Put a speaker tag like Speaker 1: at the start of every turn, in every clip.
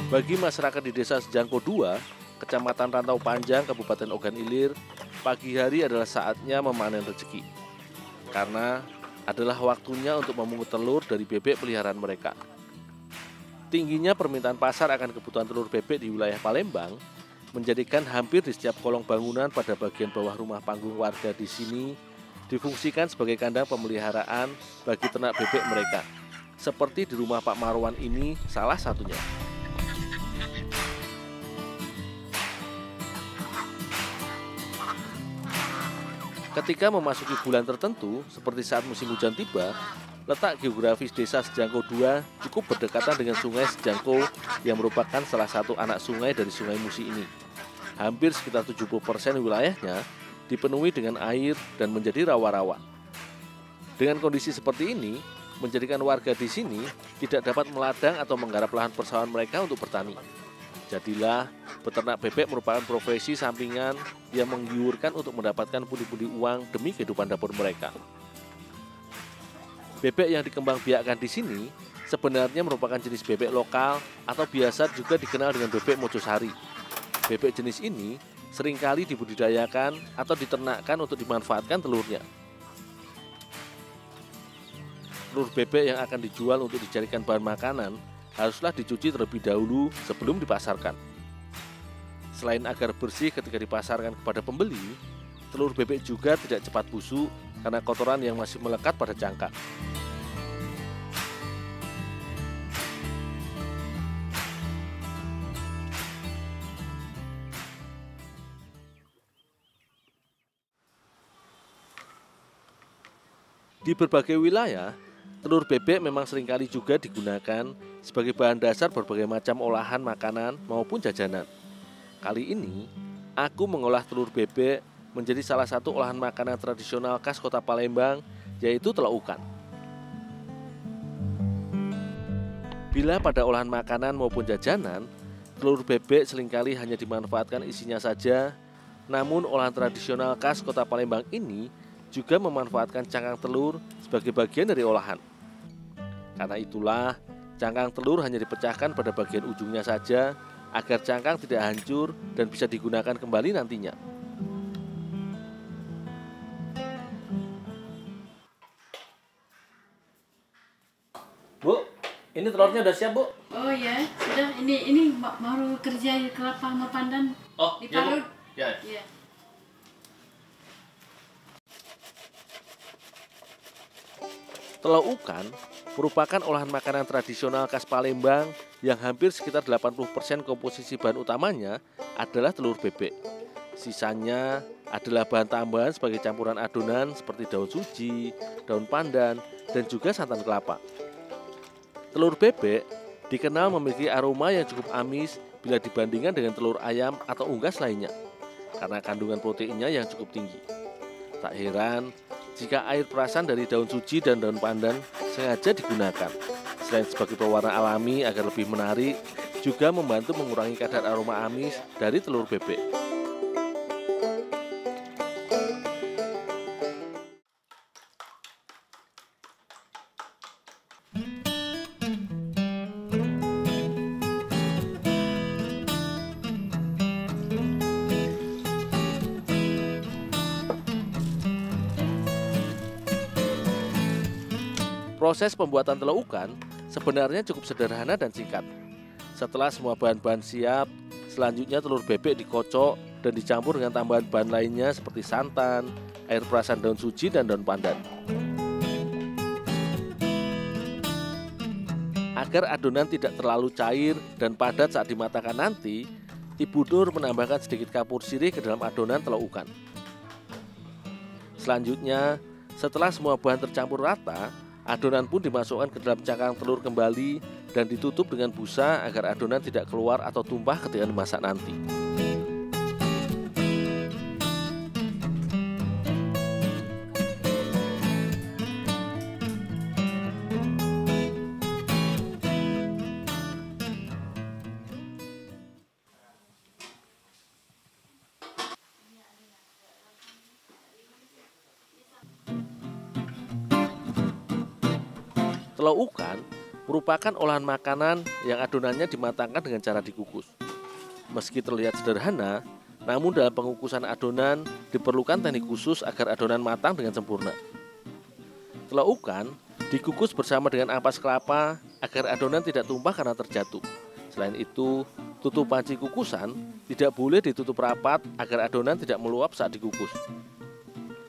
Speaker 1: Bagi masyarakat di Desa Sejangko 2, Kecamatan Rantau Panjang, Kabupaten Ogan Ilir, pagi hari adalah saatnya memanen rezeki. Karena adalah waktunya untuk memungut telur dari bebek peliharaan mereka. Tingginya permintaan pasar akan kebutuhan telur bebek di wilayah Palembang menjadikan hampir di setiap kolong bangunan pada bagian bawah rumah panggung warga di sini difungsikan sebagai kandang pemeliharaan bagi ternak bebek mereka. Seperti di rumah Pak Marwan ini salah satunya. Ketika memasuki bulan tertentu, seperti saat musim hujan tiba, letak geografis Desa Sejangko 2 cukup berdekatan dengan Sungai Sejangko yang merupakan salah satu anak sungai dari Sungai Musi ini. Hampir sekitar 70% wilayahnya dipenuhi dengan air dan menjadi rawa-rawa. Dengan kondisi seperti ini, menjadikan warga di sini tidak dapat meladang atau menggarap lahan persawahan mereka untuk bertani. Jadilah, beternak bebek merupakan profesi sampingan yang menggiurkan untuk mendapatkan pundi-pundi uang demi kehidupan dapur mereka. Bebek yang dikembangbiakkan di sini sebenarnya merupakan jenis bebek lokal atau biasa juga dikenal dengan bebek Mojosari. Bebek jenis ini seringkali dibudidayakan atau diternakkan untuk dimanfaatkan telurnya. Telur bebek yang akan dijual untuk dijadikan bahan makanan haruslah dicuci terlebih dahulu sebelum dipasarkan. Selain agar bersih ketika dipasarkan kepada pembeli, telur bebek juga tidak cepat busuk karena kotoran yang masih melekat pada cangkang. Di berbagai wilayah, telur bebek memang seringkali juga digunakan sebagai bahan dasar berbagai macam olahan makanan maupun jajanan. Kali ini, aku mengolah telur bebek menjadi salah satu olahan makanan tradisional khas kota Palembang, yaitu telaukan. Bila pada olahan makanan maupun jajanan, telur bebek seringkali hanya dimanfaatkan isinya saja, namun olahan tradisional khas kota Palembang ini juga memanfaatkan cangkang telur sebagai bagian dari olahan. Karena itulah, cangkang telur hanya dipecahkan pada bagian ujungnya saja agar cangkang tidak hancur dan bisa digunakan kembali nantinya. Bu, ini telurnya udah siap, Bu?
Speaker 2: Oh ya, sudah. Ini baru kerja kelapa sama pandan.
Speaker 1: Oh,
Speaker 2: diparut.
Speaker 1: Ya.
Speaker 2: Iya.
Speaker 1: Telaukan merupakan olahan makanan tradisional khas Palembang yang hampir sekitar 80% komposisi bahan utamanya adalah telur bebek. Sisanya adalah bahan tambahan sebagai campuran adonan seperti daun suji, daun pandan, dan juga santan kelapa. Telur bebek dikenal memiliki aroma yang cukup amis bila dibandingkan dengan telur ayam atau unggas lainnya, karena kandungan proteinnya yang cukup tinggi. Tak heran jika air perasan dari daun suji dan daun pandan sengaja digunakan. Selain sebagai pewarna alami agar lebih menarik, juga membantu mengurangi kadar aroma amis dari telur bebek. Proses pembuatan telaukan sebenarnya cukup sederhana dan singkat. Setelah semua bahan-bahan siap, selanjutnya telur bebek dikocok dan dicampur dengan tambahan bahan lainnya seperti santan, air perasan daun suji, dan daun pandan. Agar adonan tidak terlalu cair dan padat saat dimatangkan nanti, Ibu Nur menambahkan sedikit kapur sirih ke dalam adonan telaukan. Selanjutnya, setelah semua bahan tercampur rata, adonan pun dimasukkan ke dalam cangkang telur kembali dan ditutup dengan busa agar adonan tidak keluar atau tumpah ketika dimasak nanti. Telaukan merupakan olahan makanan yang adonannya dimatangkan dengan cara dikukus. Meski terlihat sederhana, namun dalam pengukusan adonan diperlukan teknik khusus agar adonan matang dengan sempurna. Telur ukan dikukus bersama dengan ampas kelapa agar adonan tidak tumpah karena terjatuh. Selain itu, tutup panci kukusan tidak boleh ditutup rapat agar adonan tidak meluap saat dikukus.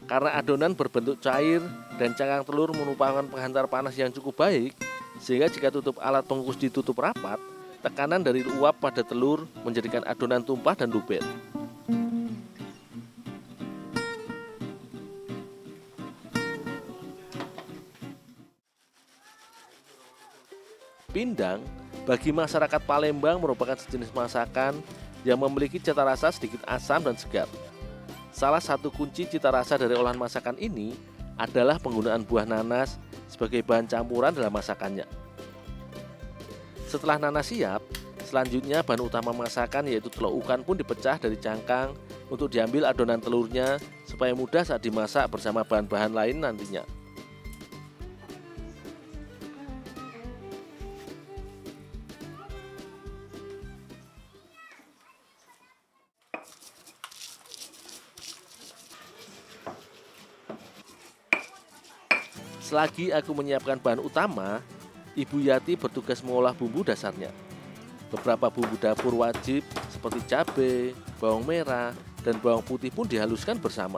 Speaker 1: Karena adonan berbentuk cair dan cangkang telur merupakan penghantar panas yang cukup baik, sehingga jika tutup alat pengukus ditutup rapat, tekanan dari uap pada telur menjadikan adonan tumpah dan luber. Pindang bagi masyarakat Palembang merupakan sejenis masakan yang memiliki cita rasa sedikit asam dan segar. Salah satu kunci cita rasa dari olahan masakan ini adalah penggunaan buah nanas sebagai bahan campuran dalam masakannya. Setelah nanas siap, selanjutnya bahan utama masakan yaitu telur ukan pun dipecah dari cangkang untuk diambil adonan telurnya supaya mudah saat dimasak bersama bahan-bahan lain nantinya. Selagi aku menyiapkan bahan utama, Ibu Yati bertugas mengolah bumbu dasarnya. Beberapa bumbu dapur wajib seperti cabai, bawang merah, dan bawang putih pun dihaluskan bersama.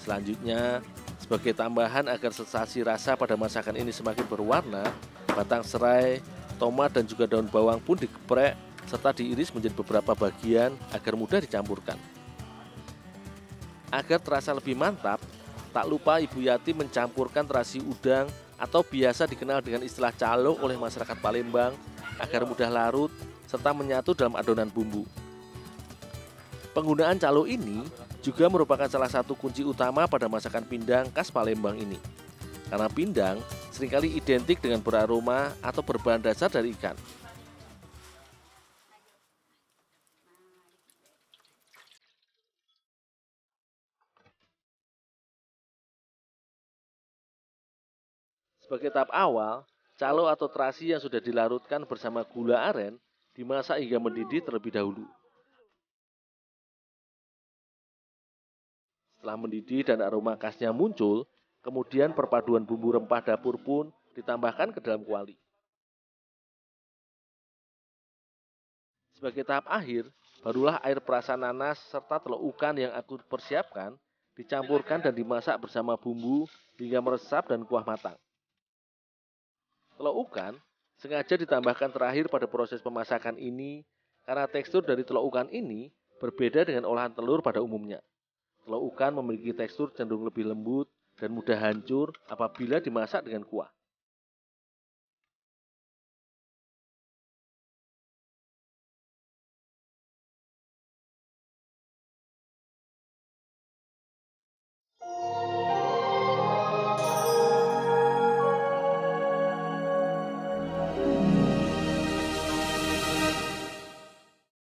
Speaker 1: Selanjutnya, sebagai tambahan agar sensasi rasa pada masakan ini semakin berwarna, batang serai, tomat, dan juga daun bawang pun digeprek serta diiris menjadi beberapa bagian agar mudah dicampurkan. Agar terasa lebih mantap, tak lupa Ibu Yati mencampurkan terasi udang atau biasa dikenal dengan istilah calo oleh masyarakat Palembang agar mudah larut serta menyatu dalam adonan bumbu. Penggunaan calo ini juga merupakan salah satu kunci utama pada masakan pindang khas Palembang ini. Karena pindang seringkali identik dengan beraroma atau berbahan dasar dari ikan. Sebagai tahap awal, calo atau terasi yang sudah dilarutkan bersama gula aren dimasak hingga mendidih terlebih dahulu. Setelah mendidih dan aroma khasnya muncul, kemudian perpaduan bumbu rempah dapur pun ditambahkan ke dalam kuali. Sebagai tahap akhir, barulah air perasan nanas serta telur ukan yang aku persiapkan dicampurkan dan dimasak bersama bumbu hingga meresap dan kuah matang. Telur ukan sengaja ditambahkan terakhir pada proses pemasakan ini karena tekstur dari telur ukan ini berbeda dengan olahan telur pada umumnya. Telur ukan memiliki tekstur cenderung lebih lembut dan mudah hancur apabila dimasak dengan kuah.